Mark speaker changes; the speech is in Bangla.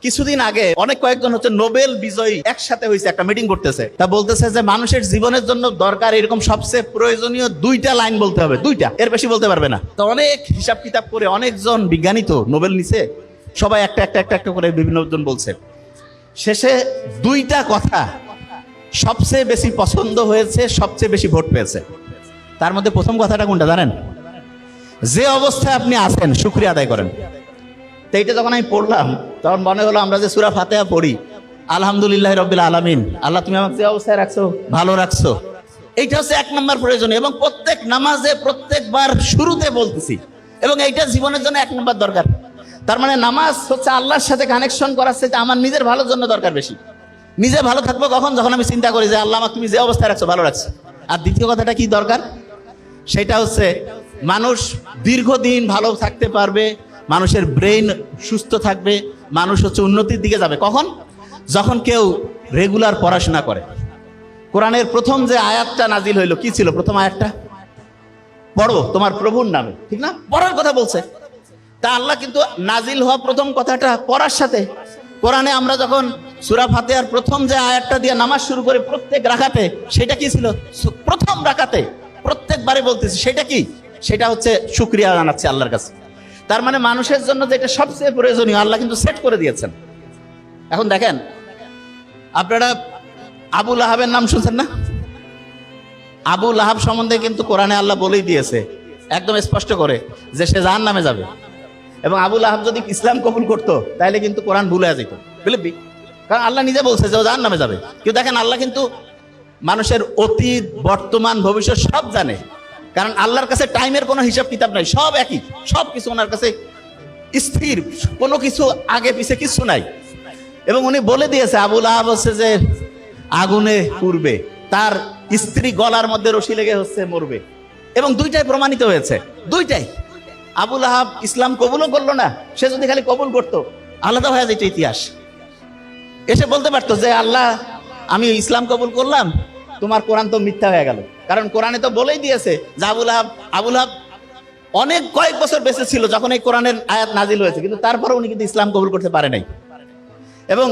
Speaker 1: কিছুদিন আগে কয়েকজন হচ্ছে নোবেল বিজয়ী একসাথে হয়েছে, একটা মিটিং করতেছে, তা বলতেছে যে মানুষের জীবনের জন্য দরকার এরকম সবচেয়ে প্রয়োজনীয় দুইটা লাইন বলতে হবে, দুইটা, এর বেশি বলতে পারবে না। তো অনেক হিসাব কিতাব করে অনেকজন বিজ্ঞানী তো নোবেল নিছে, সবাই একটা একটা একটা একটা করে বিভিন্ন জন বলছে। শেষে দুইটা কথা সবচেয়ে বেশি পছন্দ হয়েছে, সবচেয়ে বেশি ভোট পেয়েছে। তার মধ্যে প্রথম কথাটা কোনটা জানেন? যে অবস্থায় আপনি আছেন শুকরিয়া আদায় করেন। তো এইটা যখন আমি পড়লাম তখন মনে হলো আমরা যে সূরা ফাতিহা পড়ি, আলহামদুলিল্লাহ রাব্বিল আলামিন, আল্লাহ তুমি আমাকে যে অবস্থায় রাখছো ভালো রাখছো, এইটা হচ্ছে এক নম্বর প্রয়োজনীয় এবং প্রত্যেক নামাজে প্রত্যেকবার শুরুতে বলতেছি, এবং এইটা জীবনের জন্য এক নম্বর দরকার। তার মানে নামাজ হচ্ছে আল্লাহর সাথে কানেকশন করার সাথে আমার নিজের ভালোর জন্য দরকার বেশি। নিজে ভালো থাকবো কখন? যখন আমি চিন্তা করি যে আল্লাহ আমাকে তুমি যে অবস্থায় রাখছো ভালো রাখছো। আর দ্বিতীয় কথাটা কি দরকার? সেটা হচ্ছে মানুষ দীর্ঘদিন ভালো থাকতে পারবে, মানুষের ব্রেইন সুস্থ থাকবে, মানুষ হচ্ছে উন্নতির দিকে যাবে কখন? যখন কেউ রেগুলার পড়াশোনা করে। কোরআনের প্রথম যে আয়াতটা নাজিল হইলো কি ছিল? প্রথম আয়াতটা পড়ো তোমার প্রভুর নামে, ঠিক না? পড়ার কথা বলছে। তা আল্লাহ কিন্তু নাজিল হওয়া প্রথম কথাটা পড়ার সাথে, কোরআনে আমরা যখন সূরা ফাতিহার প্রথম যে আয়াতটা দিয়ে নামাজ শুরু করে প্রত্যেক রাকাতে, সেটা কি ছিল? প্রথম রাকাতে প্রত্যেকবারে বলতেছি, সেটা কি? সেটা হচ্ছে শুকরিয়া জানাচ্ছি আল্লাহর কাছে। তার মানে মানুষের জন্য যেটা সবচেয়ে প্রয়োজনীয় আল্লাহ কিন্তু সেট করে দিয়েছেন। এখন দেখেন, আপনারা আবু লাহাবের নাম শুনছেন না? আবু লাহাব সম্বন্ধে কিন্তু কোরআনে আল্লাহ বলেই দিয়েছে একদম স্পষ্ট করে যে সে জাহান্নামে যাবে। এবং আবু লাহাব যদি ইসলাম কবুল করতো তাহলে কিন্তু কোরআন ভুলে যেত, বুঝলি? কারণ আল্লাহ নিজে বলছে যে ও জাহান্নামে যাবে। কিন্তু দেখেন, আল্লাহ কিন্তু মানুষের অতীত, বর্তমান, ভবিষ্যৎ সব জানে। কারণ আল্লাহর কাছে টাইমের কোনো হিসাব কিতাব নাই, সব একই, সব কিছু ওনার কাছে স্থির, কোনো কিছু আগে পিছে কিছু নাই। এবং উনি বলে দিয়েছে আবু লাহাব হচ্ছে যে আগুনে পুড়বে, তার স্ত্রী গলার মধ্যে রশি লেগে হচ্ছে মরবে, এবং দুইটাই প্রমাণিত হয়েছে, দুইটাই। আবু লাহাব ইসলাম কবুলও করলো না, সে যদি খালি কবুল করতো আলাদা হয়ে যেত ইতিহাস। এসে বলতে পারতো যে আল্লাহ আমি ইসলাম কবুল করলাম, তোমার কোরআন তো মিথ্যা হয়ে গেল। কারণ কোরআনে তো বলেই দিয়েছে যে আবু লাহাব অনেক কয়েক বছর বেঁচে ছিল যখন এই কোরআনের আয়াত নাজিল হয়েছে, কিন্তু তারপরে উনি কিন্তু ইসলাম কবুল করতে পারে নাই। এবং